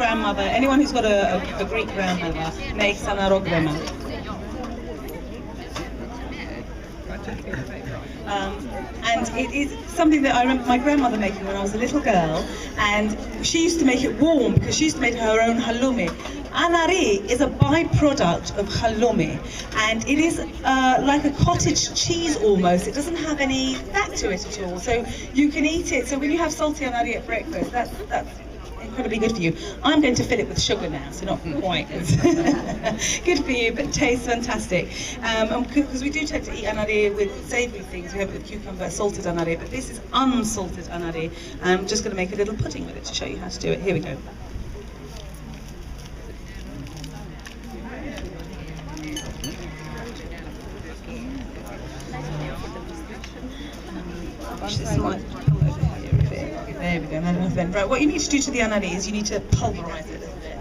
Grandmother, anyone who's got a Greek grandmother makes anarogrema. And it is something that I remember my grandmother making when I was a little girl, and she used to make it warm because she used to make her own halloumi. Anari is a byproduct of halloumi, and it is like a cottage cheese almost. It doesn't have any fat to it at all, so you can eat it. So when you have salty anari at breakfast, that's incredibly good for you. I'm going to fill it with sugar now, so not quite as good for you, but tastes fantastic. Because we do tend to eat anari with savoury things. We have it with cucumber, salted anari, but this is unsalted anari. I'm just going to make a little pudding with it to show you how to do it. Here we go. There we go, right, what you need to do to the anari is you need to pulverise it a little bit.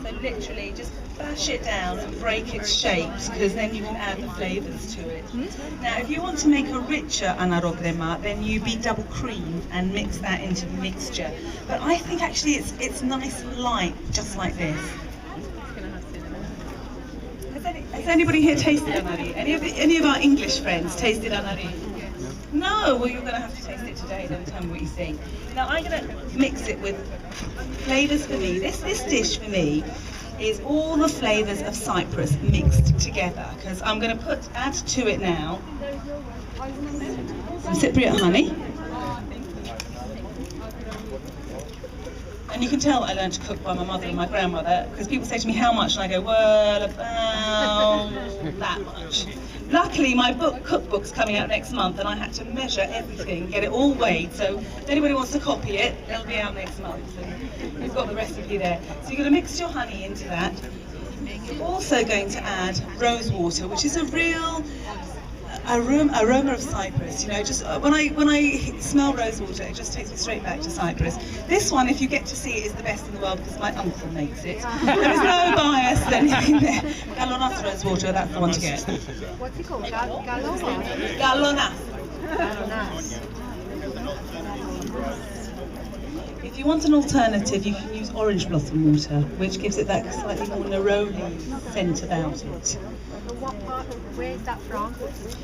So literally just bash it down and break its shapes, because then you can add the flavours to it. Now if you want to make a richer anarogrema, then you beat double cream and mix that into the mixture. But I think actually it's nice and light, just like this. Has anybody here tasted anari? Any of our English friends tasted anari? No, well you're going to have to taste it today, then tell me what you think. Now I'm going to mix it with flavours for me. This dish for me is all the flavours of Cyprus mixed together, because I'm going to add to it now some Cypriot honey. And you can tell I learned to cook by my mother and my grandmother, because people say to me, how much? And I go, well, about that much. Luckily, my cookbook's coming out next month, and I had to measure everything, get it all weighed. So if anybody wants to copy it, it'll be out next month. And we've got the recipe there. So you're going to mix your honey into that. You're also going to add rose water, which is a real aroma of Cyprus. You know, just when I smell rose water, it just takes me straight back to Cyprus. This one, if you get to see it, is the best in the world because my uncle makes it. There is no bias or anything there. Galonas rose water, that's the one to get. What's it called? Galonas? Galonas. If you want an alternative, you can use orange blossom water, which gives it that slightly more neroli scent about it. Where's that from?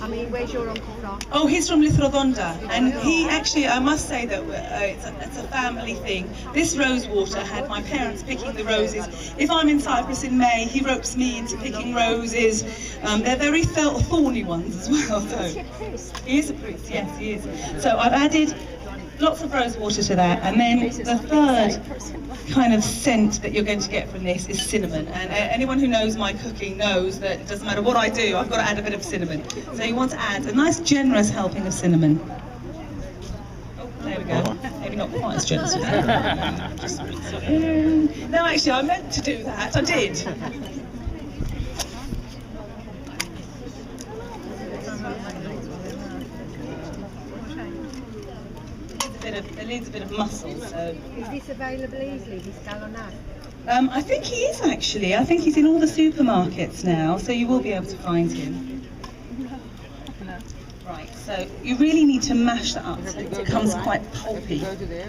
I mean, where's your uncle from? Oh, he's from Lithrodonda, and he actually, I must say that it's a family thing. This rose water had my parents picking the roses. If I'm in Cyprus in May, he ropes me into picking roses. They're very thorny ones as well. So. Is he a priest? He is a priest, yes, he is. So I've added lots of rose water to that, and then the third kind of scent that you're going to get from this is cinnamon. And anyone who knows my cooking knows that it doesn't matter what I do, I've got to add a bit of cinnamon. So you want to add a nice generous helping of cinnamon. Oh, there we go. Maybe not quite as generous as that. Just no, actually, I meant to do that. I did. It needs a bit of muscle, so... Is this available easily, this galonas? I think he is actually. I think he's in all the supermarkets now, so you will be able to find him. Right, so you really need to mash that up so it becomes quite pulpy. Okay,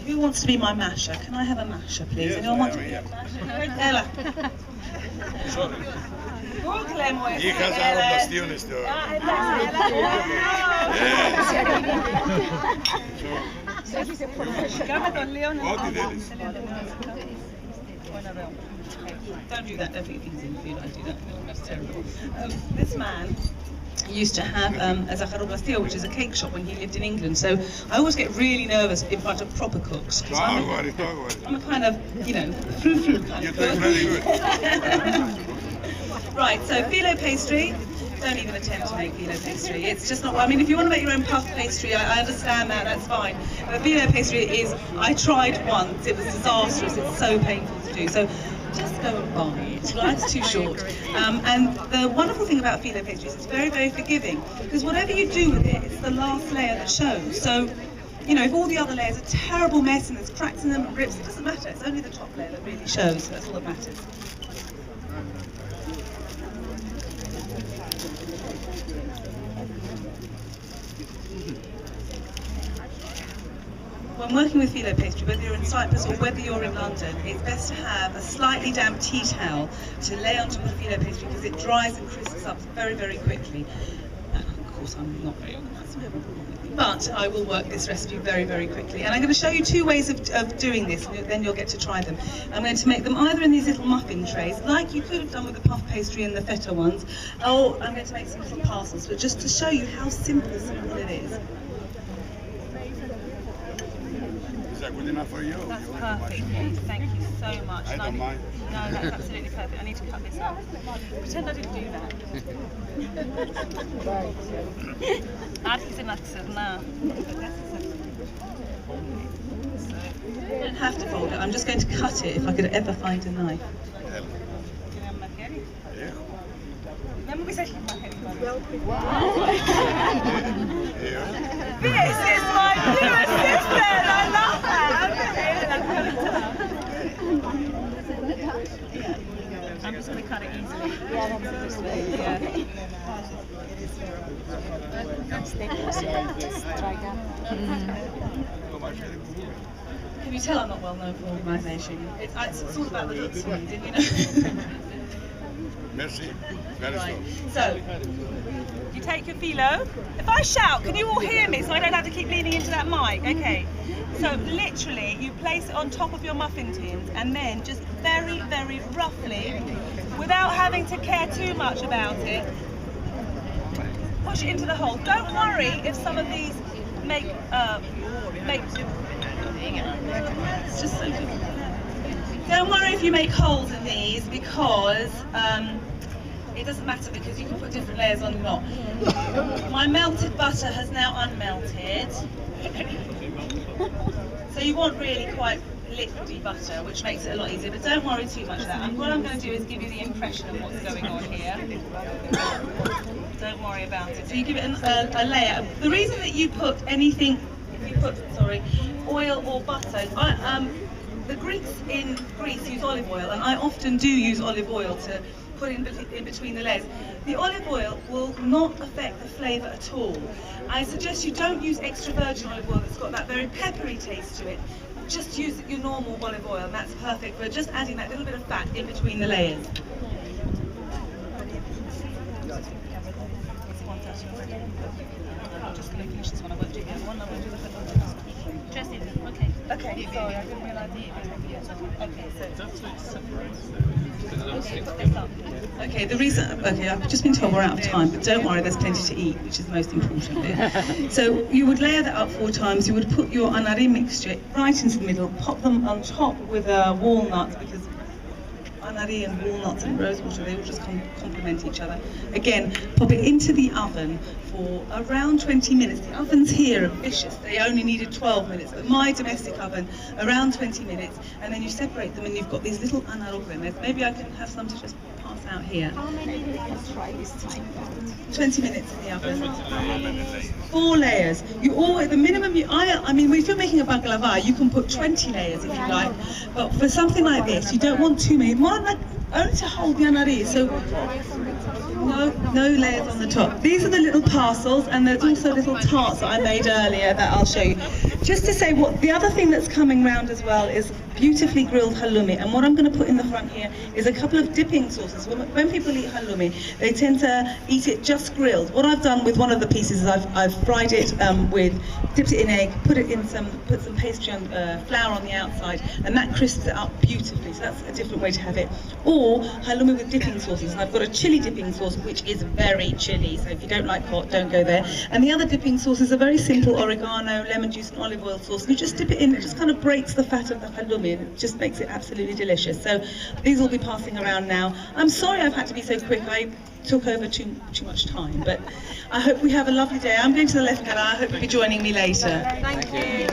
who wants to be my masher? Can I have a masher, please? Anyone want to be a masher? Ella. Don't do that, don't put your things in the food, I do that, that's terrible. This man used to have a zacharoblastia, which is a cake shop when he lived in England, so I always get really nervous in front of proper cooks, because I'm a kind of, you know, frou-frou kind of cook. Right, so phyllo pastry. Don't even attempt to make phyllo pastry. It's just not, I mean, if you want to make your own puff pastry, I understand that, that's fine. But phyllo pastry is, I tried once, it was disastrous, it's so painful to do. So just go and buy it, life's too short. And the wonderful thing about phyllo pastry is it's very, very forgiving, because whatever you do with it, it's the last layer that shows. So, you know, if all the other layers are a terrible mess and there's cracks in them and rips, it doesn't matter. It's only the top layer that really shows, so that's all that matters. when working with filo pastry, whether you're in Cyprus or whether you're in London, it's best to have a slightly damp tea towel to lay on top of filo pastry because it dries and crisps up very, very quickly. Of course, I'm not very organised, but I will work this recipe very, very quickly. And I'm going to show you two ways of doing this, and then you'll get to try them. I'm going to make them either in these little muffin trays, like you could have done with the puff pastry and the feta ones, or I'm going to make some little parcels, but just to show you how simple it is. Is that good enough for you? That's perfect. Thank you so much. I don't mind. No, that's absolutely perfect. I need to cut this out. Pretend I didn't do that. You don't have to fold it. I'm just going to cut it if I could ever find a knife. This is my new assistant! I love that! I'm just going to cut it easily. Can you tell I'm not well known for organisation? It's all about the looks for me, didn't you know? Merci. Right. So, you take your filo. If I shout, can you all hear me so I don't have to keep leaning into that mic? Okay. So, literally, you place it on top of your muffin tins and then just very, very roughly, without having to care too much about it, push it into the hole. Don't worry if some of these make it's just so good. Don't worry if you make holes in these because it doesn't matter because you can put different layers on or not. My melted butter has now unmelted. So you want really quite liquidy butter, which makes it a lot easier, but don't worry too much about that. What I'm going to do is give you the impression of what's going on here. Don't worry about it. So you give it a layer. The reason that you put anything, oil or butter, the Greeks in Greece use olive oil, and I often do use olive oil to put in between the layers. The olive oil will not affect the flavour at all. I suggest you don't use extra virgin olive oil that's got that very peppery taste to it. Just use your normal olive oil, and that's perfect for just adding that little bit of fat in between the layers. I'm just going to finish this one. I won't do the other one. I won't do the other one. Okay, sorry, I didn't realise Okay, the reason, I've just been told we're out of time, but don't worry, there's plenty to eat, which is the most important bit. So you would layer that up 4 times, you would put your anari mixture right into the middle, pop them on top with walnuts, because anari and walnuts and rosewater, they all just complement each other. Again, pop it into the oven for around 20 minutes. The ovens here are vicious. They only needed 12 minutes, but my domestic oven, around 20 minutes. And then you separate them and you've got these little anarogrames. Maybe I can have some to just pass out here. How many layers try this time? 20 minutes in the oven. 4 layers. You always, the minimum, I mean, if you're making a baklava, you can put 20 layers if you like. But for something like this, you don't want too many. More like only to hold the anari. So no layers on the top. These are the little parcels, and there's also little tarts that I made earlier that I'll show you. Just to say, the other thing that's coming round as well is beautifully grilled halloumi, and what I'm going to put in the front here is a couple of dipping sauces. When people eat halloumi, they tend to eat it just grilled. What I've done with one of the pieces is I've fried it dipped it in egg, put some pastry on flour on the outside, and that crisps it up beautifully. So that's a different way to have it. Or halloumi with dipping sauces, and I've got a chili dipping sauce which is very chilly. So if you don't like hot, don't go there. And the other dipping sauce is a very simple oregano, lemon juice, and olive oil sauce. And you just dip it in. It just kind of breaks the fat of the halloumi, and it just makes it absolutely delicious. So these will be passing around now. I'm sorry I've had to be so quick. I took over too much time, but I hope we have a lovely day. I'm going to the left, and I hope you'll be joining me later. Thank you.